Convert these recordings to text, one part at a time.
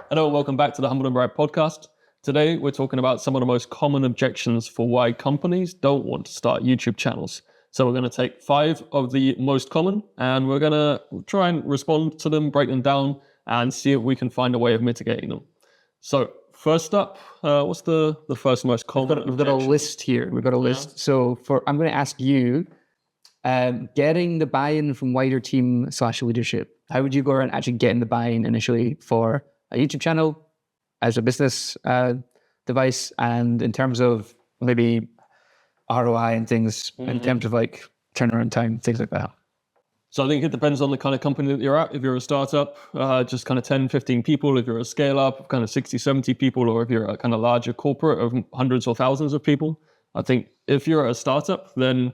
Hello and welcome back to the Humble&Brag podcast. Today we're talking about some of the most common objections for why companies don't want to start YouTube channels. So we're going to take 5 of the most common and we're going to try and respond to them, break them down and see if we can find a way of mitigating them. So first up, what's the first most common We've got a list here. We've got a list. So I'm going to ask you, getting the buy-in from wider team / leadership. How would you go around actually getting the buy-in initially for a YouTube channel as a business device, and in terms of maybe ROI and things, in terms of like turnaround time, things like that? So I think it depends on the kind of company that you're at. If you're a startup, just kind of 10, 15 people. If you're a scale up, kind of 60, 70 people, or if you're a kind of larger corporate of hundreds or thousands of people. I think if you're a startup, then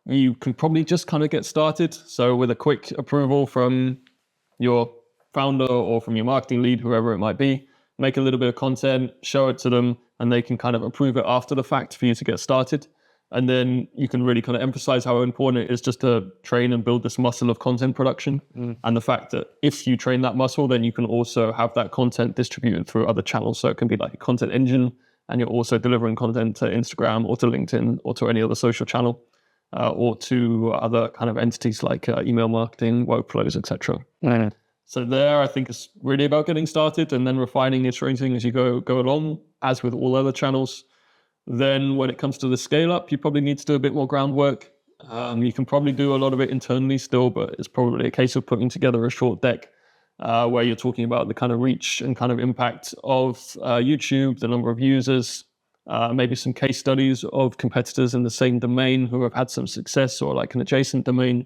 you can probably just kind of get started. So with a quick approval from your founder or from your marketing lead, whoever it might be, make a little bit of content, show it to them, and they can kind of approve it after the fact for you to get started. And then you can really kind of emphasize how important it is just to train and build this muscle of content production. And the fact that if you train that muscle, then you can also have that content distributed through other channels. So it can be like a content engine, and you're also delivering content to Instagram or to LinkedIn or to any other social channel, or to other kind of entities like email marketing, workflows, etc. So there, I think it's really about getting started and then refining, iterating as you go along, as with all other channels. Then when it comes to the scale up, you probably need to do a bit more groundwork. You can probably do a lot of it internally still, but it's probably a case of putting together a short deck where you're talking about the kind of reach and kind of impact of YouTube, the number of users, maybe some case studies of competitors in the same domain who have had some success or like an adjacent domain.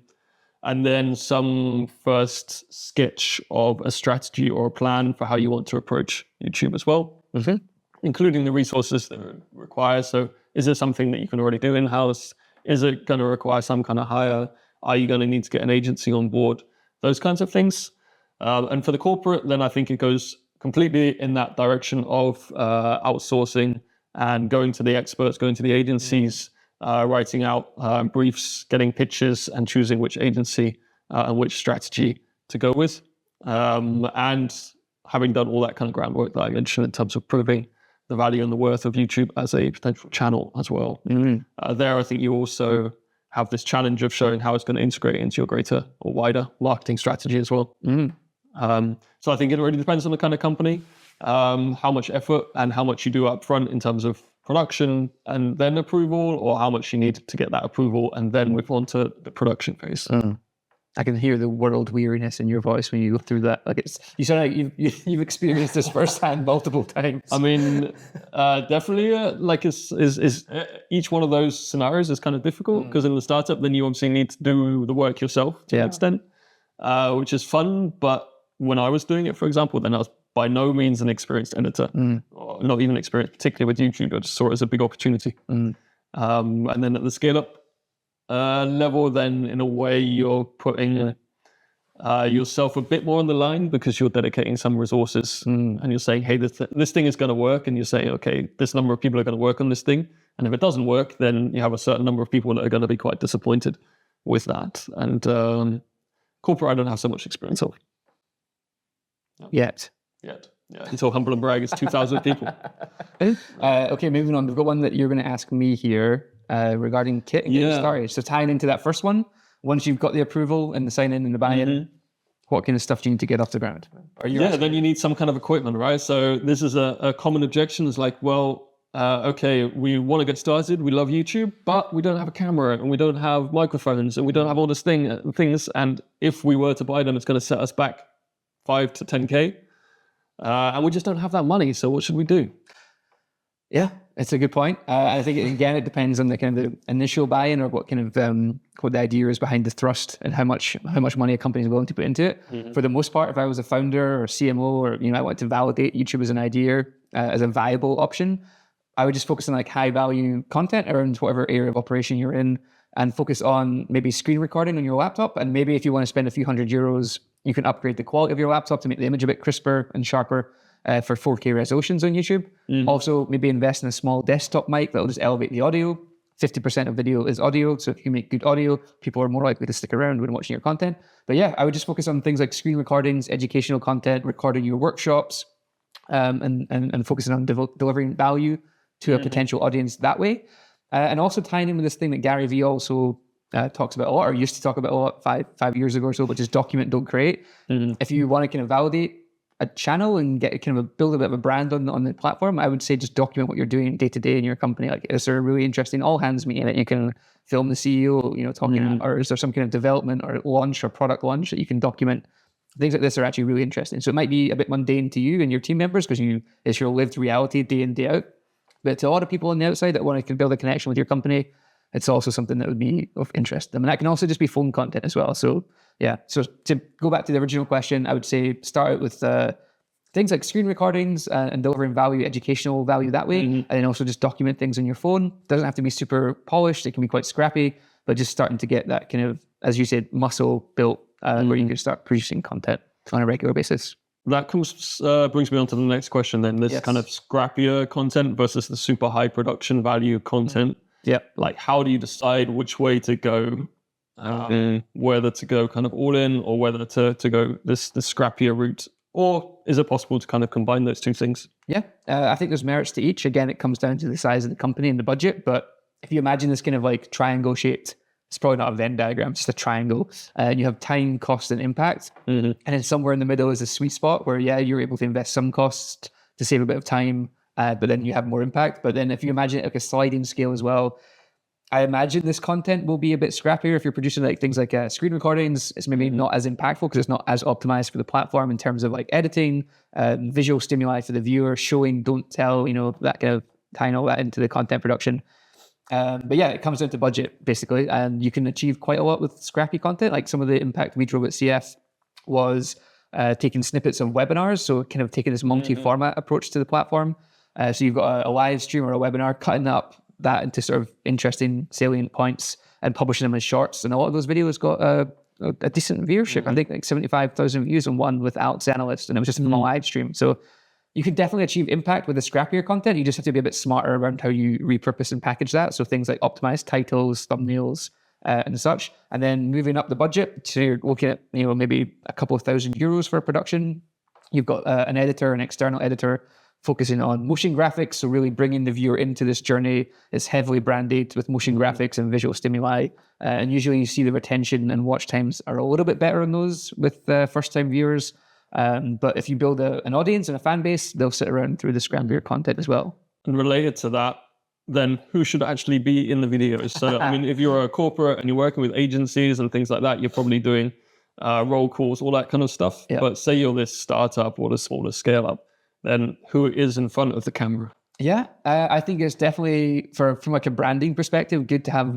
And then some first sketch of a strategy or a plan for how you want to approach YouTube as well, including the resources that it requires. So is there something that you can already do in-house? Is it going to require some kind of hire? Are you going to need to get an agency on board? Those kinds of things. And for the corporate, then I think it goes completely in that direction of outsourcing and going to the experts, going to the agencies, writing out briefs, getting pitches, and choosing which agency and which strategy to go with. And having done all that kind of groundwork that I mentioned in terms of proving the value and the worth of YouTube as a potential channel as well. There, I think you also have this challenge of showing how it's going to integrate into your greater or wider marketing strategy as well. So I think it really depends on the kind of company, how much effort and how much you do up front in terms of production and then approval, or how much you need to get that approval and then move on to the production phase. I can hear the world weariness in your voice when you go through that. Like you sound like you've experienced this firsthand multiple times. I mean, definitely. Like is each one of those scenarios is kind of difficult because in the startup, then you obviously need to do the work yourself to an extent, which is fun. But when I was doing it, for example, then I was by no means an experienced editor, or not even experienced, particularly with YouTube. I just saw it as a big opportunity. And then at the scale up level, then in a way you're putting yourself a bit more on the line because you're dedicating some resources and you're saying, hey, this thing is going to work. And you're saying, okay, this number of people are going to work on this thing. And if it doesn't work, then you have a certain number of people that are going to be quite disappointed with that. And corporate, I don't have so much experience of. Yet. Yeah. Until Humble&Brag is 2,000 people. Okay, moving on. We've got one that you're going to ask me here regarding kit and getting started. So tying into that first one, once you've got the approval and the sign-in and the buy-in, what kind of stuff do you need to get off the ground? Then you need some kind of equipment, right? So this is a common objection. It's like, well, okay, we want to get started. We love YouTube, but we don't have a camera and we don't have microphones and we don't have all these things. And if we were to buy them, it's going to set us back 5 to 10K. And we just don't have that money. So what should we do? Yeah, it's a good point. I think, again, it depends on the kind of the initial buy-in or what kind of what the idea is behind the thrust and how much money a company is willing to put into it. For the most part, if I was a founder or CMO or I wanted to validate YouTube as an idea, as a viable option, I would just focus on like high value content around whatever area of operation you're in and focus on maybe screen recording on your laptop. And maybe if you want to spend a few €100, you can upgrade the quality of your laptop to make the image a bit crisper and sharper for 4K resolutions on YouTube. Also, maybe invest in a small desktop mic that'll just elevate the audio. 50% of video is audio. So if you make good audio, people are more likely to stick around when watching your content. But yeah, I would just focus on things like screen recordings, educational content, recording your workshops, and focusing on delivering value to a potential audience that way. And also tying in with this thing that Gary Vee also talks about a lot, or used to talk about a lot 5 years ago or so, which is document, don't create. If you want to kind of validate a channel and get kind of build a bit of a brand on the platform, I would say just document what you're doing day to day in your company. Like, is there a really interesting all hands meeting that you can film the CEO, talking, or is there some kind of development or launch or product launch that you can document? Things like this are actually really interesting. So it might be a bit mundane to you and your team members because it's your lived reality day in, day out. But to a lot of people on the outside that want to build a connection with your company, it's also something that would be of interest to them. And that can also just be phone content as well. So yeah, so to go back to the original question, I would say start out with things like screen recordings and delivering value, educational value that way. And then also just document things on your phone. Doesn't have to be super polished. It can be quite scrappy, but just starting to get that kind of, as you said, muscle built where you can start producing content on a regular basis. That brings me on to the next question then. This kind of scrappier content versus the super high production value content. Like, how do you decide which way to go? Whether to go kind of all in or whether to go the scrappier route? Or is it possible to kind of combine those two things? I think there's merits to each. Again, it comes down to the size of the company and the budget. But if you imagine this kind of like triangle shaped, it's probably not a Venn diagram, it's just a triangle. And you have time, cost, and impact. And then somewhere in the middle is a sweet spot where, you're able to invest some costs to save a bit of time, but then you have more impact. But then if you imagine it like a sliding scale as well, I imagine this content will be a bit scrappier. If you're producing like things like screen recordings, it's maybe not as impactful because it's not as optimized for the platform in terms of like editing, visual stimuli for the viewer, showing, don't tell, that kind of tying all that into the content production. But yeah, it comes down to budget basically, and you can achieve quite a lot with scrappy content. Like some of the impact we drove at CF was taking snippets of webinars, so kind of taking this multi-format approach to the platform. So you've got a live stream or a webinar, cutting up that into sort of interesting salient points and publishing them as shorts. And a lot of those videos got a decent viewership. I think like 75,000 views on one with Alex Analyst, and it was just from a live stream. So you can definitely achieve impact with the scrappier content. You just have to be a bit smarter around how you repurpose and package that. So things like optimized titles, thumbnails, and such. And then moving up the budget to looking at, maybe a couple of €1,000 for a production. You've got an editor, an external editor, focusing on motion graphics. So really bringing the viewer into this journey is heavily branded with motion graphics and visual stimuli. And usually you see the retention and watch times are a little bit better on those with first-time viewers. But if you build an audience and a fan base, they'll sit around through the scrappier content as well. And related to that, then who should actually be in the videos? So, I mean, if you're a corporate and you're working with agencies and things like that, you're probably doing roll calls, all that kind of stuff. But say you're this startup or the smaller scale up, then who is in front of the camera? I think it's definitely, from like a branding perspective, good to have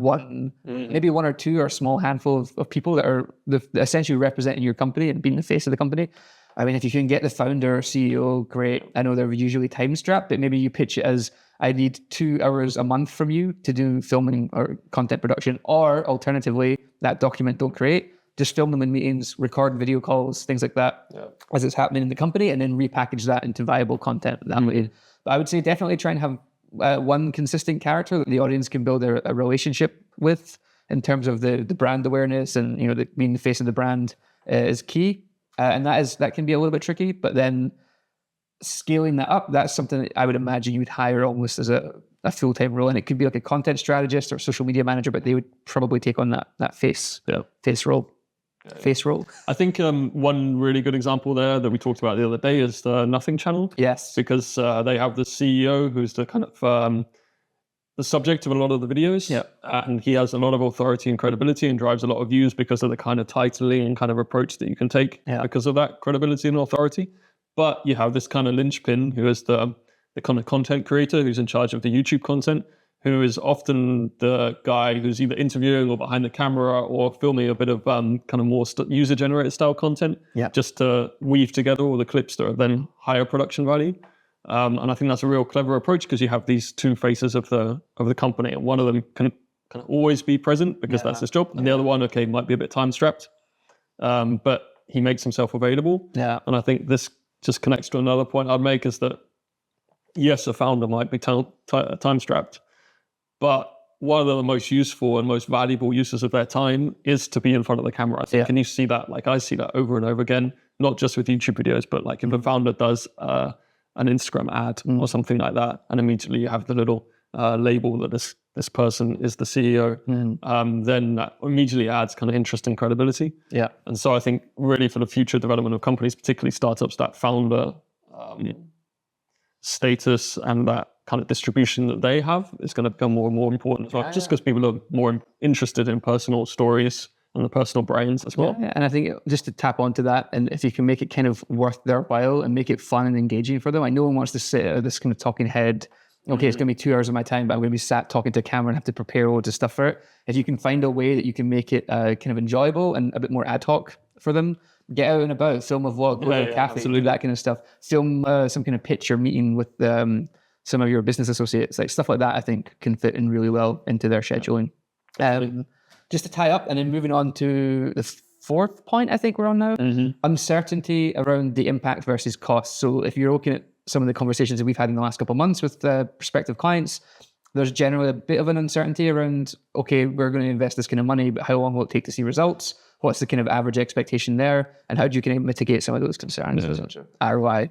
maybe one or two or a small handful of people that are essentially representing your company and being the face of the company. I mean, if you can get the founder or CEO, great. I know they're usually time strapped, but maybe you pitch it as, I need 2 hours a month from you to do filming or content production, or alternatively, that document, don't create. Just film them in meetings, record video calls, things like that as it's happening in the company, and then repackage that into viable content that way. But I would say definitely try and have one consistent character that the audience can build a relationship with in terms of the brand awareness, and being the face of the brand is key. And that can be a little bit tricky, but then scaling that up, that's something that I would imagine you would hire almost as a full-time role. And it could be like a content strategist or social media manager, but they would probably take on that face role. Face role. I think one really good example there that we talked about the other day is the Nothing channel. Yes. Because they have the CEO who's the kind of the subject of a lot of the videos. And he has a lot of authority and credibility and drives a lot of views because of the kind of titling and kind of approach that you can take because of that credibility and authority. But you have this kind of linchpin who is the kind of content creator who's in charge of the YouTube content, who is often the guy who's either interviewing or behind the camera or filming a bit of kind of more user-generated style content, just to weave together all the clips that are then higher production value. And I think that's a real clever approach because you have these two faces of the company, and one of them can always be present because that's his job, and the other one, might be a bit time-strapped, but he makes himself available. And I think this just connects to another point I'd make is that, yes, a founder might be time-strapped, but one of the most useful and most valuable uses of their time is to be in front of the camera. I think, and you see that, like I see that over and over again, not just with YouTube videos, but like if a founder does a an Instagram ad or something like that, and immediately you have the little label that this person is the CEO, then that immediately adds kind of interest and credibility. Yeah. And so I think really for the future development of companies, particularly startups, that founder status and that kind of distribution that they have is going to become more and more important as well, just because people are more interested in personal stories and the personal brands as well. Yeah, and I think just to tap onto that, and if you can make it kind of worth their while and make it fun and engaging for them. Like no one wants to sit at this kind of talking head, okay, it's going to be 2 hours of my time, but I'm going to be sat talking to a camera and have to prepare loads of stuff for it. If you can find a way that you can make it kind of enjoyable and a bit more ad hoc for them, get out and about, film a vlog, go to a cafe, absolutely. Do that kind of stuff. Film some kind of pitch or meeting with some of your business associates, like stuff like that. I think can fit in really well into their scheduling. Just to tie up, and then moving on to the fourth point, I think we're on now, uncertainty around the impact versus cost. So if you're looking at some of the conversations that we've had in the last couple of months with prospective clients, there's generally a bit of an uncertainty around, okay, we're going to invest this kind of money, but how long will it take to see results? What's the kind of average expectation there? And how do you kind of mitigate some of those concerns? ROI.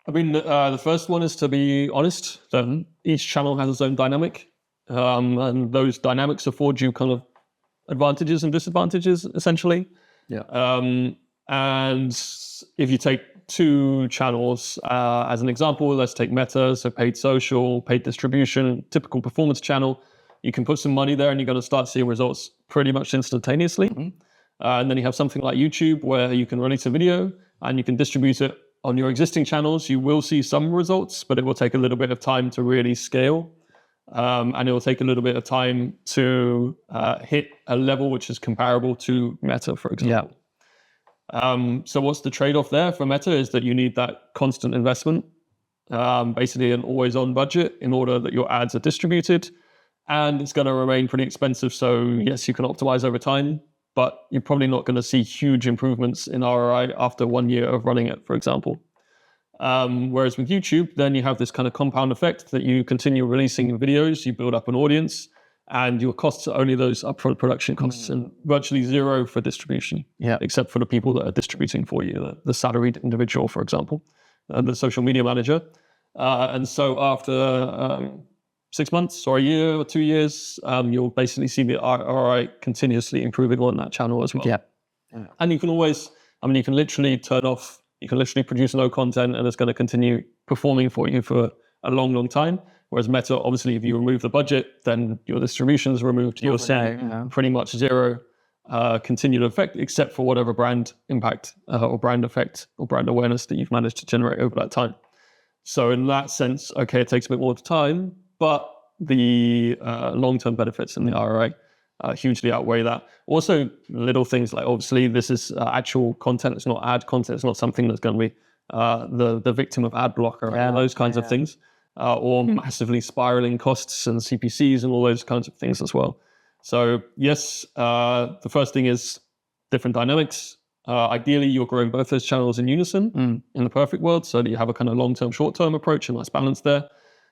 I mean, the first one is to be honest, that each channel has its own dynamic. And those dynamics afford you kind of advantages and disadvantages, essentially. Yeah. And if you take two channels as an example, let's take Meta, so paid social, paid distribution, typical performance channel. You can put some money there and you're going to start seeing results pretty much instantaneously. And then you have something like YouTube where you can release a video and you can distribute it on your existing channels. You will see some results, but it will take a little bit of time to really scale. And it will take a little bit of time to hit a level which is comparable to Meta, for example. So what's the trade-off there for Meta is that you need that constant investment, basically an always-on budget in order that your ads are distributed, and it's going to remain pretty expensive. So yes, you can optimize over time, but you're probably not going to see huge improvements in ROI after 1 year of running it, for example. Whereas with YouTube, then you have this kind of compound effect that you continue releasing videos, you build up an audience, and your costs are only those upfront production costs and virtually zero for distribution, except for the people that are distributing for you, the salaried individual, for example, the social media manager. And so after 6 months or a year or 2 years, you'll basically see the ROI continuously improving on that channel as well. And you can always, you can literally turn off, you can literally produce no content and it's going to continue performing for you for a long, long time. Whereas Meta, obviously, if you remove the budget, then your distribution is removed. You're seeing pretty much zero continued effect, except for whatever brand impact or brand effect or brand awareness that you've managed to generate over that time. So in that sense, okay, it takes a bit more time, but the long-term benefits and the ROI hugely outweigh that. Also, little things like, obviously, this is actual content. It's not ad content. It's not something that's going to be the victim of ad blocker and those kinds of things. Or massively spiraling costs and CPCs and all those kinds of things as well. So yes, the first thing is different dynamics. Ideally, you're growing both those channels in unison in the perfect world, so that you have a kind of long-term, short-term approach and nice balance there.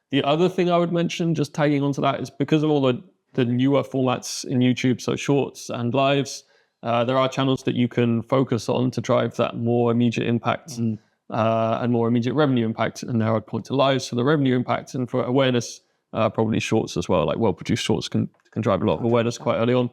The other thing I would mention, just tagging onto that, is because of all the newer formats in YouTube, so shorts and lives, there are channels that you can focus on to drive that more immediate impact. And more immediate revenue impact. And there I'd point to lives for the revenue impact, and for awareness, probably shorts as well. Like well-produced shorts can drive a lot of awareness quite early on.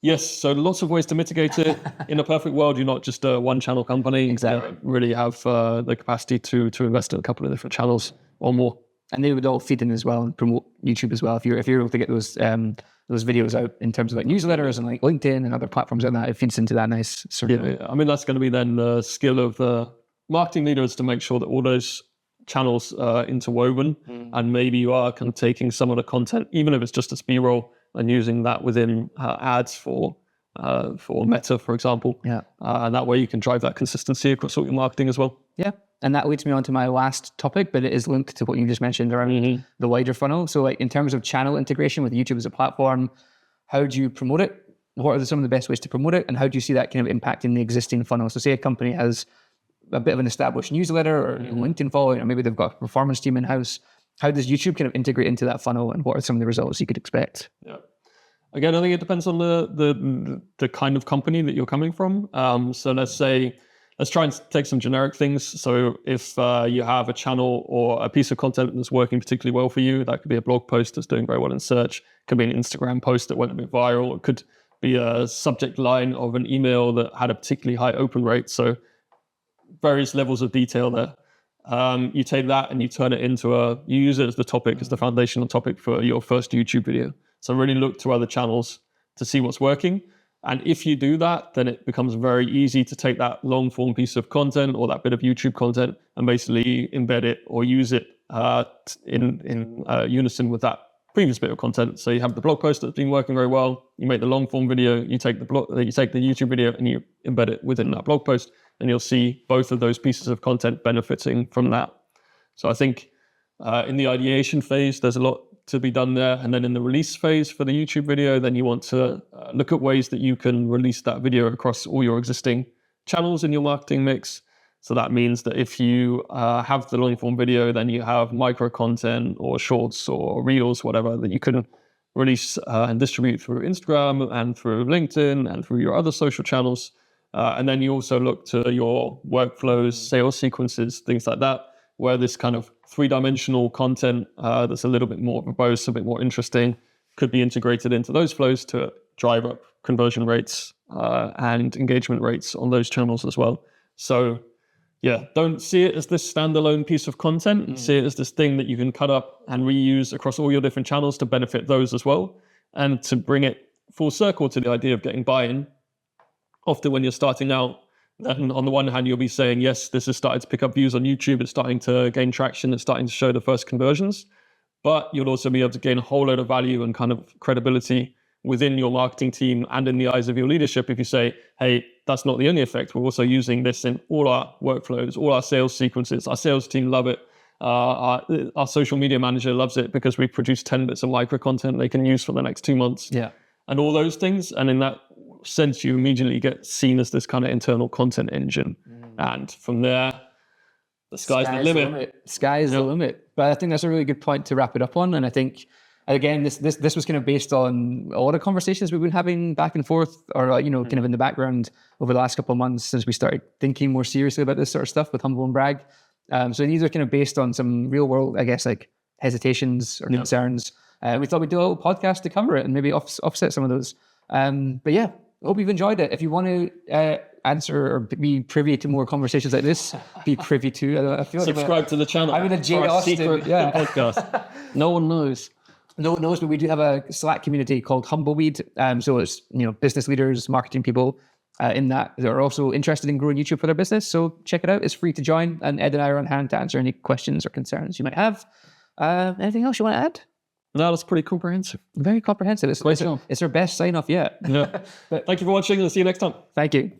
Yes, so lots of ways to mitigate it. In a perfect world, you're not just a one-channel company. Exactly. Really have the capacity to invest in a couple of different channels or more. And they would all feed in as well and promote YouTube as well. If you're able to get those videos out in terms of like newsletters and like LinkedIn and other platforms like that, it feeds into that nice circle. I mean, that's going to be then the skill of the marketing leaders to make sure that all those channels are interwoven, and maybe you are kind of taking some of the content, even if it's just as B-roll, and using that within ads for Meta, for example. And that way you can drive that consistency across all your marketing as well. And that leads me on to my last topic, but it is linked to what you just mentioned around the wider funnel. So like in terms of channel integration with YouTube as a platform, how do you promote it? What are some of the best ways to promote it? And how do you see that kind of impacting the existing funnel? So say a company has a bit of an established newsletter or LinkedIn following, or maybe they've got a performance team in-house. How does YouTube kind of integrate into that funnel, and what are some of the results you could expect? Again, I think it depends on the kind of company that you're coming from. So let's say let's try and take some generic things. So if you have a channel or a piece of content that's working particularly well for you, that could be a blog post that's doing very well in search. It could be an Instagram post that went a bit viral. It could be a subject line of an email that had a particularly high open rate. So various levels of detail there. You take that and you turn it into you use it as the topic, as the foundational topic for your first YouTube video. So really look to other channels to see what's working. And if you do that, then it becomes very easy to take that long form piece of content or that bit of YouTube content and basically embed it or use it in unison with that previous bit of content. So you have the blog post that's been working very well. You make the long form video. You take the YouTube video and you embed it within that blog post, and you'll see both of those pieces of content benefiting from that. So I think in the ideation phase, there's a lot to be done there. And then in the release phase for the YouTube video, then you want to look at ways that you can release that video across all your existing channels in your marketing mix. So that means that if you have the long form video, then you have micro content or shorts or reels, whatever, that you can release and distribute through Instagram and through LinkedIn and through your other social channels. And then you also look to your workflows, sales sequences, things like that, where this kind of three-dimensional content that's a little bit more verbose, a bit more interesting, could be integrated into those flows to drive up conversion rates and engagement rates on those channels as well. So yeah, don't see it as this standalone piece of content. See it as this thing that you can cut up and reuse across all your different channels to benefit those as well. And to bring it full circle to the idea of getting buy-in, often when you're starting out, then on the one hand, you'll be saying, yes, this is starting to pick up views on YouTube. It's starting to gain traction. It's starting to show the first conversions. But you'll also be able to gain a whole load of value and kind of credibility within your marketing team and in the eyes of your leadership if you say, hey, that's not the only effect. We're also using this in all our workflows, all our sales sequences. Our sales team love it. Our social media manager loves it because we produce 10 bits of micro content they can use for the next 2 months. Yeah. And all those things. And in that sense, you immediately get seen as this kind of internal content engine. And from there, the sky's the limit. Sky's the limit. But I think that's a really good point to wrap it up on. And I think, again, this was kind of based on a lot of conversations we've been having back and forth, or kind of in the background over the last couple of months since we started thinking more seriously about this sort of stuff with Humble and Brag. So these are kind of based on some real world, I guess, like hesitations or concerns. We thought we'd do a little podcast to cover it and maybe offset some of those. But yeah, I hope you've enjoyed it. If you want to answer or be privy to more conversations like this, be privy to. I feel subscribe to the channel. I'm in a Jade Austen podcast. No one knows. No one knows, but we do have a Slack community called Humbleweed. So it's business leaders, marketing people in that are also interested in growing YouTube for their business. So check it out. It's free to join, and Ed and I are on hand to answer any questions or concerns you might have. Anything else you want to add? No, that's pretty comprehensive. Very comprehensive. It's our best sign off yet. Yeah. Thank you for watching, and see you next time. Thank you.